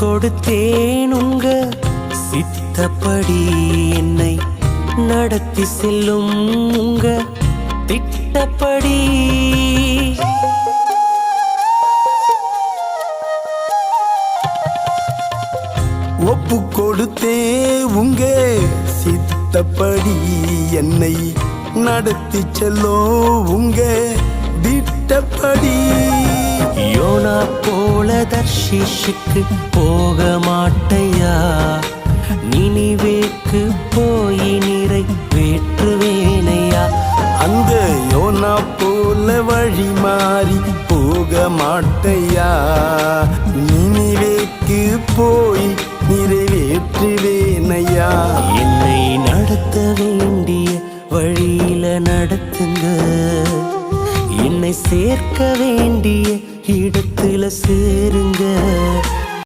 கொடுத்தேன் உங்க சித்தப்படி என்னை நடத்தி செல்லும் உங்க திட்டப்படி. ஒப்பு கொடுத்தே உங்க சித்தப்படி என்னை நடத்தி செல்லும் உங்க திட்டப்படி. யோனா போல தர்ஷீஷுக்கு போக மாட்டையா, நினிவேக்கு போய் நிறைவேற்றுவேனையா. அந்த யோனா போல வழி மாறி போக மாட்டையா, நினிவேக்கு போய் நிறைவேற்றுவேனையா. என்னை நடத்த வேண்டிய வழியில நடத்துங்க, என்னை சேர்க்க வேண்டிய இடத்துல சேருங்க.